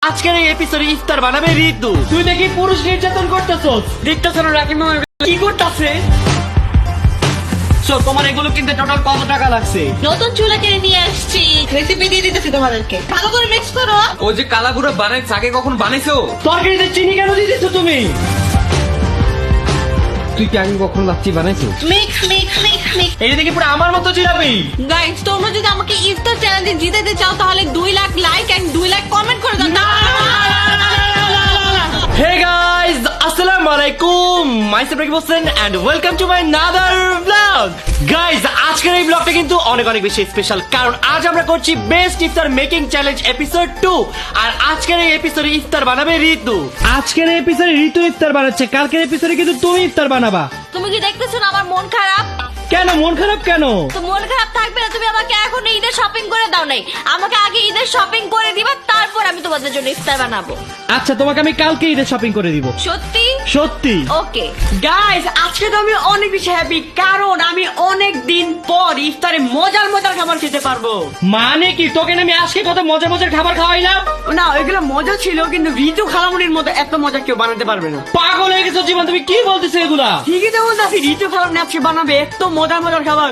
আজকের এই এপিসোডে ইফতার বানাবে ঋতু। তুই দেখি পুরুষ নির্যাতন করতেছস। দেখতেছ না রাকিব মামা কি করতেছে? তোমার এগুলো কিনতে টোটাল কত টাকা লাগছে? নতুন চুলা কিনে নিয়ে আসছি, রেসিপি দিয়ে দিতেছি তোমাদেরকে, ভালো করে মিক্স করো। ও যে কালাগুড়া বানাইছে আগে কখন বানাইছো? তরকারিতে চিনি কেন দিতেছ তুমি? তুই কি আগে কখন লাচ্ছি বানাইছো? Mix mix mix mix. এই দেখি পুরো আমার মতো জিলাপি। গাইস, তোমরা যদি আমাকে ইফতার চ্যালেঞ্জে জিতাতে চাও তাহলে 2 lakh like and 2 lakh comment করে দাও। Hey guys, assalamu alaikum. Myself Rakib Hossain and welcome to my another vlog. Guys, আজকের এই ব্লগটা কিন্তু অনেক বেশি স্পেশাল, কারণ আজ আমরা করছি বেস্ট ইফতার মেকিং চ্যালেঞ্জ এপিসোড 2 আর আজকের এই এপিসোডে ইফতার বানাবে ঋতু। আজকের এপিসোডে ঋতু ইফতার বানাচ্ছে, কালকের এপিসোডে কিন্তু তুমি ইফতার বানাবা। তুমি কি দেখতেছো না আমার মন খারাপ? কেন মন খারাপ কেন? তো মন খারাপ থাকবে না, তুমি আমাকে এখন ঈদের শপিং করে দাও নাই। আমাকে আগে ঈদের শপিং করে দিবা, তারপর আমি তোমাদের জন্য ইফতার বানাবো। আচ্ছা, তোমাকে আমি কালকে ঈদের শপিং করে দিব। সত্যি? সত্যি। ওকে গাইস, আজকে তো আমি অনেক বেশি হ্যাপি, কারণ আমি অনেক দিন পর ইফতারে মজার খাবার খেতে পারবো। মানে কি, তোকে না আমি আজকে কত মজার খাবার খাওয়াইলাম? না, ওইগুলো মজা ছিল, কিন্তু ঋতু খালামুনির মতো এত মজা কেউ বানাতে পারবে না। পাগল হয়ে গেছো জীবন, তুমি কি বলতেছো এগুলা? ঠিকই তো বলতেছি, ঋতু খালামুনি আজকে বানাবে এত মজার খাবার।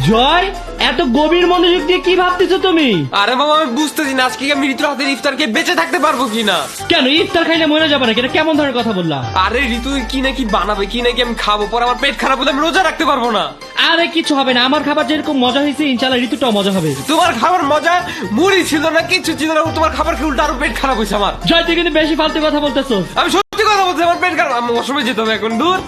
জয়, এত গভীর মনোযোগ দিয়ে কি ভাবতেছো তুমি? আরে বাবা, আমি বুঝতেছি না আজকে আমি ঋতুর হাতের ইফতারকে বেঁচে থাকতে পারবো কিনা। কেন ইফতার খাইলে মরে যাবে না? এটা কেমন ধরনের কথা বললা? আরে ঋতু কি নাকি বানাবে, কি নাকি আমি খাবো, পর আমার পেট খারাপ হলে আমি রোজা রাখতে পারবো না। আরে কিছু হবে না, আমার খাবার যেরকম মজা হয়েছে ইনশাআল্লাহ ঋতুটাও মজা হবে। তোমার খাবার মজা মুড়ি ছিল না, কিছু ছিল না, তোমার খাবার খেয়ে উল্টা আরো পেট খারাপ হয়েছে আমার। জয়, তুই কিন্তু বেশি ফালতু কথা বলতেছো। আমি সত্যি কথা বলছি, আমার পেট খারাপ, আমি অসময় যেতে হবে এখন। দূর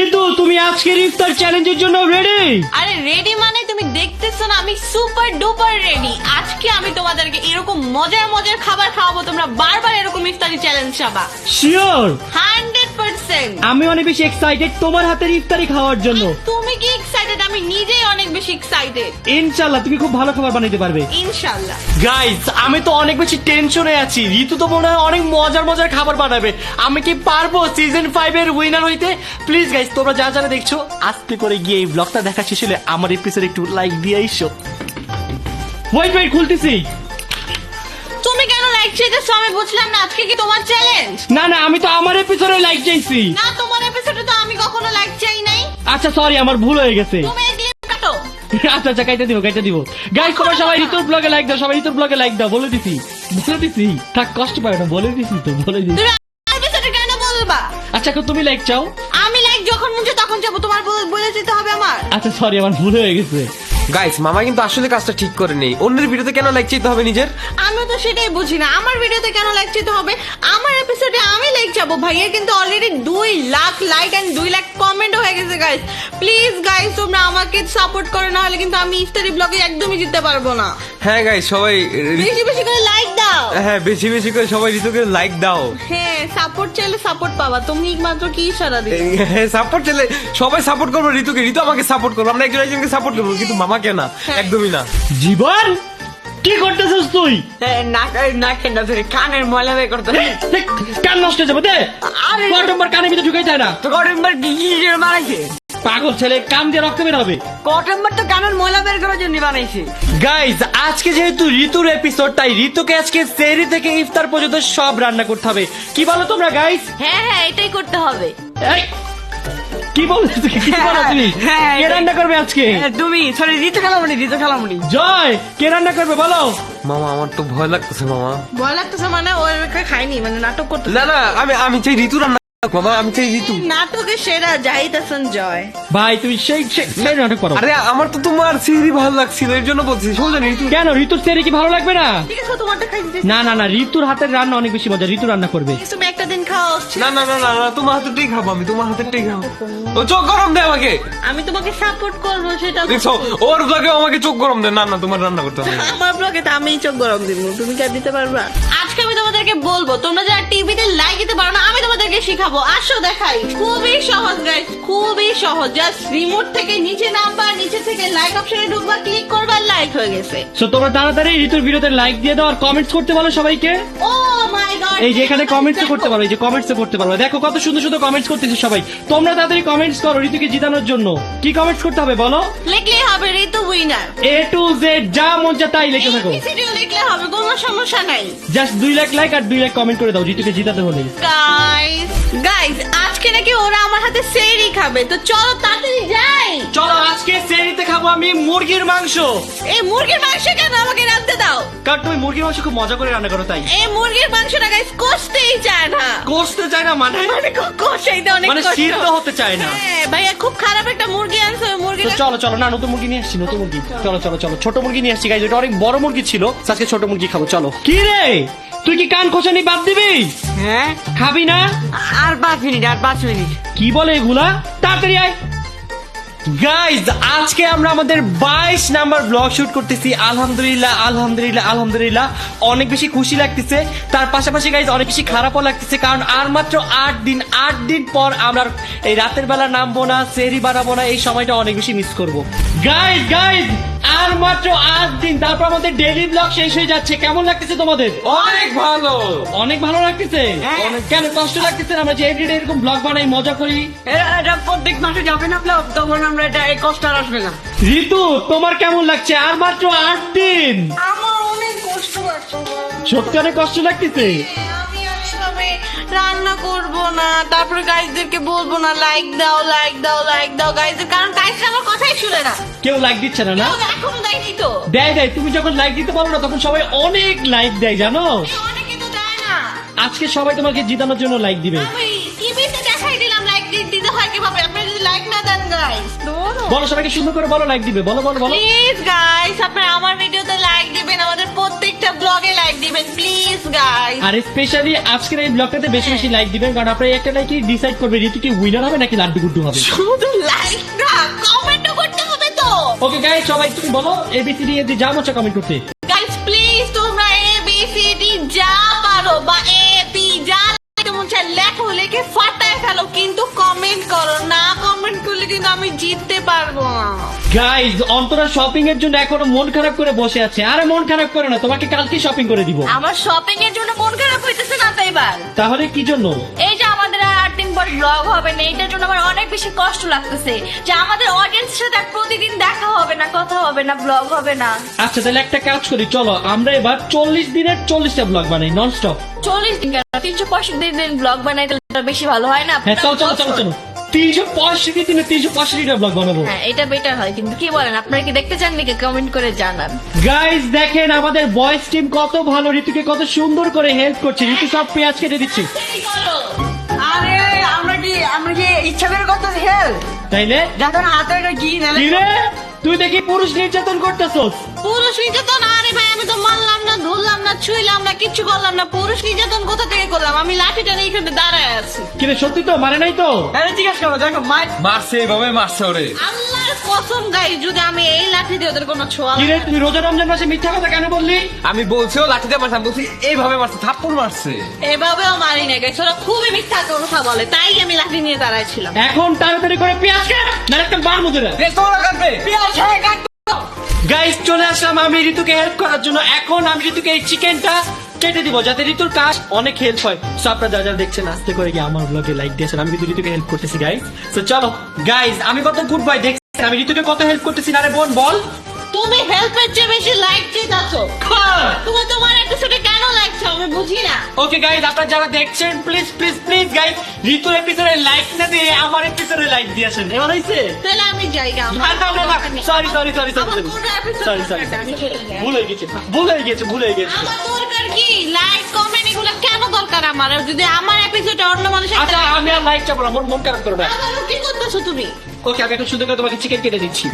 ঋতু, তুমি আজকের ইফতার চ্যালেঞ্জের জন্য রেডি? আরে রেডি মানে তুমি দেখতেছো না আমি সুপার ডুপার রেডি। আজকে আমি তোমাদেরকে এরকম মজার খাবার খাওয়াবো, তোমরা বারবার এরকম ইফতারি চ্যালেঞ্জ চাবা। শিওর? 100%। আমি অনেক বেশি এক্সাইটেড তোমার হাতের ইফতারি খাওয়ার জন্য। তুমি কি এক্সাইটেড? আমি নিজেই অনেক বেশি এক্সাইটেড। ইনশাআল্লাহ তুমি খুব ভালো খাবার বানাইতে পারবে। ইনশাআল্লাহ। গাইস, আমি তো অনেক বেশি টেনশনে আছি। ঋতু তো মনে হয় অনেক মজার খাবার বানাবে। আমি কি পারবো সিজন 5 এর উইনার হইতে? প্লিজ গাইস, তোমরা যারা দেখছো, আস্তে করে গিয়ে এই ব্লগটা দেখা শেষ হলে আমার এপিসোড একটু লাইক দিয়ে আইসো। ওয়েট খুলতেছি। তুমি কেন লাইক চাইতেছো আমি বুঝলাম না। আজকে কি তোমার চ্যালেঞ্জ? না, আমি তো আমার এপিসোডে লাইক চাইছি। না, তোমার এপিসোডে তো আমি কখনো লাইক চাই নাই। আচ্ছা সরি, আমার ভুল হয়ে গেছে। তুমি এগিয়ে কাটো। আচ্ছা কাইটা দিব। গাইস, তোমরা সবাই ঋতুর ব্লগে লাইক দাও, সবাই ঋতুর ব্লগে লাইক দাও। বলে দিছি। থাক, কষ্ট পাবে না, বলে দিছি। তুমি এপিসোডে কেন বলবা? আচ্ছা, এখন তুমি লাইক চাও। আমি লাইক যখন মুছে তখন যাবো, তোমার বলে যেতে হবে আমার। আচ্ছা সরি, আমার ভুল হয়ে গেছে। গাইস, মামা কিন্তু আসলে কাজটা ঠিক করে নেই। অন্যের ভিডিওতে কেন লাইক চাইতে হবে নিজের? আমি তো সেটাই বুঝি না, আমার ভিডিওতে কেন লাইক চাইতে হবে? আমার এপিসোডে আমি লাইক চাবো। ভাইয়ের কিন্তু already 2 lakh like and 2 lakh comment হয়ে গেছে। গাইস প্লিজ, গাইস তোমরা আমাকে সাপোর্ট করো, না হলে কিন্তু আমি ইফতারি ব্লগে একদমই জিততে পারবো না। হ্যাঁ গাইস, সবাই বেশি করে লাইক দাও। হ্যাঁ, বেশি করে সবাই ঋতুকে লাইক দাও। হ্যাঁ, সাপোর্ট চাইলে সাপোর্ট পাবা। তুমি মাত্র কি ইশারা দিলে? হ্যাঁ, সাপোর্ট চাইলে সবাই সাপোর্ট করবো ঋতুকে, ঋতু আমাকে সাপোর্ট করবো, আমরা একজনকে সাপোর্ট করবো, কিন্তু মামাকে না, একদমই না। জীবন, কি করতেছিস তুই? কানের ময়লা বের করতে কান নষ্ট হয়ে যাবে। আরে কটম্বার কানের ভিতরে ঢুকাই যায় না। তো কটম্বার কি বানাইছে? পাগল ছেলে, কান দিয়ে রক্ত বের হবে। কটম্বার তো কানের ময়লা বের করার জন্য বানাইছে। গাইজ, আজকে যেহেতু ঋতুর এপিসোড, তাই ঋতুকে আজকে সেহরি থেকে ইফতার পর্যন্ত সব রান্না করতে হবে। কি বলো তোমরা গাইজ? হ্যাঁ, এটাই করতে হবে। কি বলছো তুমি? কে রান্না করবে আজকে? তুমি সরি, ঋতু খালামুনি। জয়, কে রান্না করবে বলো? মামা, আমার তো ভয় লাগতেছে মামা। ভয় লাগতেছে মানে? ও খাইনি মানে নাটক করতে? না, আমি চাই ঋতু রান্না। মামা, আমি চাই ঋতু। নাটকে সেরা জাহিদ হাসান জয়। ভাই তুমি সেই নাটক করো। আরে আমার তো তোমার সিঁড়ি ভালো লাগছিল, এর জন্য বলছি। সোজা ঋতু। কেন ঋতুর সেরি কি ভালো লাগবে না? ঠিক আছে, তোমারটা খাই দিতে। না, ঋতুর হাতের রান্না অনেক বেশি মজা, ঋতু রান্না করবে। তুমি একটা দিন খাও। না, তোমার হাতেরটাই খাবো আমি, তোমার হাতেরটাই খাবো। ও চোখ গরম দেয় আমাকে। আমি তোমাকে সাপোর্ট করবো, সেটা দেখছো, ওর ব্লগে আমাকে চোখ গরম দেয়। না, তোমার রান্না করতে হবে। আমার ব্লগে তো আমিই চোখ গরম দিব, তুমি কি আর দিতে পারবা? আজকে আমি তোমাদেরকে বলবো, তোমরা যারা টিভিতে লাইক দিতে পারো না, আমি তোমাদেরকে শিখাবো। আসো দেখাই। খুবই সহজ গাইস, খুবই সহজ। জাস্ট রিমোট থেকে নিচে নামবা, নিচে থেকে লাইক অপশনে ঢুকবা, ক্লিক করবা, লাইক হয়ে গেছে। সো তোমরা তাড়াতাড়ি ঋতুর ভিডিওতে লাইক দিয়ে দাও আর কমেন্টস করতে বলো সবাইকে। ও মাই গড, এই যে এখানে কমেন্টস করতে পারো, এই যে কমেন্টস করতে পারো। দেখো কত সুন্দর কমেন্টস করতেছে সবাই। তোমরা তাড়াতাড়ি কমেন্টস করো ঋতুকে জিতানোর জন্য। কি কমেন্টস করতে হবে বলো? লিখলেই হবে ঋতু উইনার। A to Z যা মন চায় তাই লিখে থাকো। এবিসিডি লিখলে হবে, কোনো সমস্যা নাই। জাস্ট 2 2 লাখ লাইক আর 2 লাখ কমেন্ট করে দাও ঋতুকে জিতাতে হলে। গাইস আজকে নাকি ওরা আমার হাতে সেরি খাবে, তো চলো তাড়াতাড়ি যাই। চলো আজকে সেরিতে খাবো আমি মুরগির মাংস। এই মুরগির মাংস কেন আমাকে রাঁধতে দাও? কারণ তুমি মুরগির মাংস খুব মজা করে রান্না করো তাই। এই মুরগির মাংসটা গাইস কষতেই চায় না। কষতে চায় না মানে কষাইতে অনেক মানে কষ্ট। সিদ্ধ হতে চায় না। হ্যাঁ, ভাইয়া খুব খারাপ একটা মুরগি আনছে, ওই তো মুরগিটা চলো চলো না নতুন মুরগি নিয়ে আসছি, নতুন মুরগি। চলো চলো চলো ছোট মুরগি নিয়ে আসছি গাইজ, ওটা অনেক বড় মুরগি ছিল, আজকে ছোট মুরগি খাবো। চলো। কি রে তুই কি কান খোঁচানি বাদ দিবি? হ্যাঁ খাবি না? আর 5 মিনিট, আর 5 মিনিট। কি বলে এগুলা? তাড়াতাড়ি আয়। গাইজ আজকে আমরা আমাদের 22 নাম্বার ব্লগ শুট করতেছি। আলহামদুলিল্লাহ আলহামদুলিল্লাহ আলহামদুলিল্লাহ অনেক বেশি খুশি লাগতেছে। তার পাশাপাশি গাইজ অনেক বেশি খারাপও লাগতেছে, কারণ আর মাত্র 8 দিন পর আমরা এই রাতের বেলা নামবো না, সেরি বানাবো না, এই সময়টা অনেক বেশি মিস করবো। গাইজ আর মাত্র 8 দিন, তারপর আমাদের ডেইলি ব্লগ শেষ হয়ে যাচ্ছে। কেমন লাগতেছে তোমাদের? অনেক ভালো। অনেক ভালো লাগতেছে। হ্যাঁ। কেন কষ্ট লাগতেছে না? আমরা যে এভরিডে এরকম ব্লগ বানাই, মজা করি। এটা প্রত্যেক মাসে যাবে না ব্লগ, তখন আমরা এটা এই কষ্ট আর আসবে না। ঋতু তোমার কেমন লাগছে? আর মাত্র 8 দিন। আমার অনেক কষ্ট লাগছে। সত্যি অনেক কষ্ট লাগতেছে। আমি আসলে রান্না করব না, তারপরে গাইজদেরকে বলবো না লাইক দাও লাইক দাও লাইক দাও গাইজদের, কারণ গাইজরা আমার কথাই শুনে না। কেউ লাইক দিচ্ছে না না? কেউ এখনো দেয়নি তো। দেয় তুমি যখন লাইক দিতে পারো না তখন সবাই অনেক লাইক দেয় জানো। অনেকে তো দেয় না। আজকে সবাই তোমাকে জিতানোর জন্য লাইক দিবে। আমি টিভিতে দেখাই দিলাম লাইক দিতে হয় কিভাবে, আপনারা যদি লাইক না দেন গাইজ। বলো সবাইকে সুন্দর করে বলো লাইক দিবে। বলো বলো বলো। প্লিজ গাইস, আপনারা আমার ভিডিওতে লাইক দিবেন, আমাদের প্রত্যেকটা ব্লগে লাইক দিবেন প্লিজ গাইস। আর স্পেশালি আজকের এই ব্লগটাতে বেশি বেশি লাইক দিবেন, কারণ আপনারা একটা লাইকই ডিসাইড করবে ঋতু কি উইনার হবে নাকি লাড্ডু গুড্ডু হবে। শুধু লাইক না, কমেন্টও করতে হবে তো। ওকে গাইস সবাই তুমি বলো এবিসিডি এ যা মনে কমেন্ট করতে। গাইস প্লিজ তোমরা এ বি সি ডি যা পারো বা এ পি যা মন চায় লেখো, লিখে ফাটায় ফেলো, কিন্তু কমেন্ট করো না। কমেন্ট করলে কিন্তু আমি জিততে পারবো না। গাইস অন্তরা শপিং এর জন্য এখনো মন খারাপ করে বসে আছে। আরে মন খারাপ করে না, তোমাকে কালকে শপিং করে দিব। আমার শপিং এর জন্য মন খারাপ হইতেছে না তো এবার। তাহলে কি জন্য? এই যে আমাদের আর 8 দিন পর ব্লগ হবে না, এটার জন্য আমার অনেক বেশি কষ্ট লাগতেছে যে আমাদের অডিয়েন্সের সাথে আর প্রতিদিন দেখা হবে না, কথা হবে না, ব্লগ হবে না। আচ্ছা তাহলে একটা কাজ করি, চলো আমরা এবার 40 দিনের 40টা ব্লগ বানাই নন স্টপ। 40 দিন কেন, 365 দিন ব্লগ বানাই, তাহলে বেশি ভালো হয় না? হ্যাঁ চলো চলো চলো চলো 365 দিনে 365টা ব্লগ বানাবো। হ্যাঁ এটা বেটার হয়, কিন্তু কি বলেন, আপনারা কি দেখতে চান নাকি? কমেন্ট করে জানান। গাইস দেখেন আমাদের বয়েস টিম কত ভালো, ঋতুকে কত সুন্দর করে হেল্প করছে। ঋতু সব পেঁয়াজ কেটে দিচ্ছে। আরে আমরা কি ইচ্ছা করে করতেছি হেল্প? তাইলে যখন হাতে এটা কি না কি রে তুই দেখি পুরুষ নির্যাতন করতেছস। পুরুষ নির্যাতন? আরে ভাই আমি তো মারলাম না, ধরলাম না, ছুঁইলাম না, কিচ্ছু করলাম না। পুরুষ নির্যাতন কোথা থেকে করলাম? আমি লাঠিটা নিয়ে এখানে দাঁড়ায় আছি। কিরে সত্যি তো মারে নাই তো? আরে জিজ্ঞাসা করো, দেখো মারছে এইভাবে মারছে ওরে। আল্লাহর কসম গাই, যদি আমি এই লাঠি দিয়ে ওদের কোনো ছোঁয়া কিরে তুই রোজা রমজান মাসে মিথ্যা কথা কেন বললি? আমি বলছি ও লাঠিতে মারছে, আমি বলছি এইভাবে মারছে, থাপ্পড় মারছে। এভাবেও মারি না গাইস, ওরা খুবই মিথ্যা কথা বলে, তাই আমি লাঠি নিয়ে দাঁড়ায় ছিলাম। এখন তাড়াতাড়ি করে পেঁয়াজ কাট, না একটা বার মধ্যে রাখ। বেশ তোরা কাটবে। গাইজ চলে আসলাম আমি ঋতুকে হেল্প করার জন্য। এখন আমি ঋতুকে এই চিকেনটা কেটে দিব যাতে ঋতুর কাজ অনেক হেল্প হয়। সো আপনারা যারা যারা দেখছেন আস্তে করে গিয়ে আমার ব্লগে লাইক দিয়েছেন, আমি কিন্তু ঋতুকে হেল্প করতেছি গাইজ। তো চলো গাইজ আমি কত গুড বাই দেখছেন, আমি ঋতুকে কত হেল্প করতেছি না রে বোন বল। তুমি হেল্পের চেয়ে বেশি লাইক চেয়েছো। তুমি তোমার এপিসোডে কেন লাইক চাও আমি বুঝি না। ওকে গাইজ আপনারা যারা দেখছেন প্লিজ প্লিজ প্লিজ গাইজ ঋতুর এপিসোডে লাইক না দিয়ে আমার এপিসোডে লাইক দিয়েছেন। এবার হয়েছে? তাহলে আমি যাই গা। সরি সরি সরি আমার কোনো episode সরি সরি দরকার নেই। ভুল হয়ে গেছে ভুল হয়ে গেছে ভুল হয়ে গেছে। আমার দরকার কি? লাইক কমেন্ট এগুলো কেন দরকার আমার? আর যদি আমার এপিসোডে অন্য মানুষের আচ্ছা আমি আর লাইক চাবো না, মন খারাপ করো না। আবার কি করতেছো তুমি? ওকে আমি একটু সুন্দর করে তোমাকে চিকেন কেটে দিচ্ছি।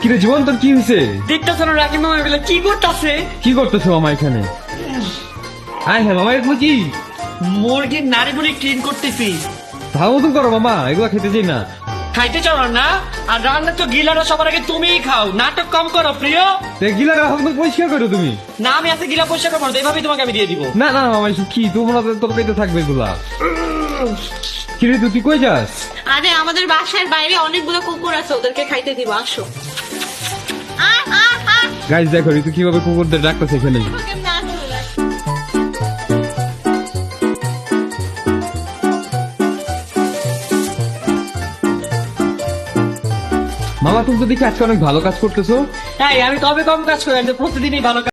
কিরে জীবন তোর কি হয়েছে? দেখতেছো না রাকিব মামা এগুলো কি করতেছে? কি করতেছো মামা এখানে? আয় হ্যাঁ মামা এরকম কি মুরগির নাড়িগুলি ক্লিন করতেছি। ভালো মতন করো মামা, এগুলো খেতে চাই না। খাইতে চাও না? আর রান্না তো গিলানো সবার আগে তুমিই খাও, নাটক কম করো প্রিয়। গিলা রাখো পরিষ্কার করো তুমি। না আমি আজকে গিলা পরিষ্কার করবো না, এভাবেই তোমাকে আমি দিয়ে দিব। না না মামা এসব কি, তোমরা তোর পেতে থাকবে এগুলা। কিরে তুই কই যাস? আরে আমাদের বাসার বাইরে অনেকগুলো কুকুর আছে, ওদেরকে খাইতে দিব, আসো। গাইস দেখো ঋতু কিভাবে কুকুরদের ডাকতেছে এখানে। কেমনে আসো? মামা তুমি তো দেখি আজকে অনেক ভালো কাজ করতেছো। হ্যাঁ আমি কবে কম কাজ করি, আমি তো প্রতিদিনই ভালো কাজ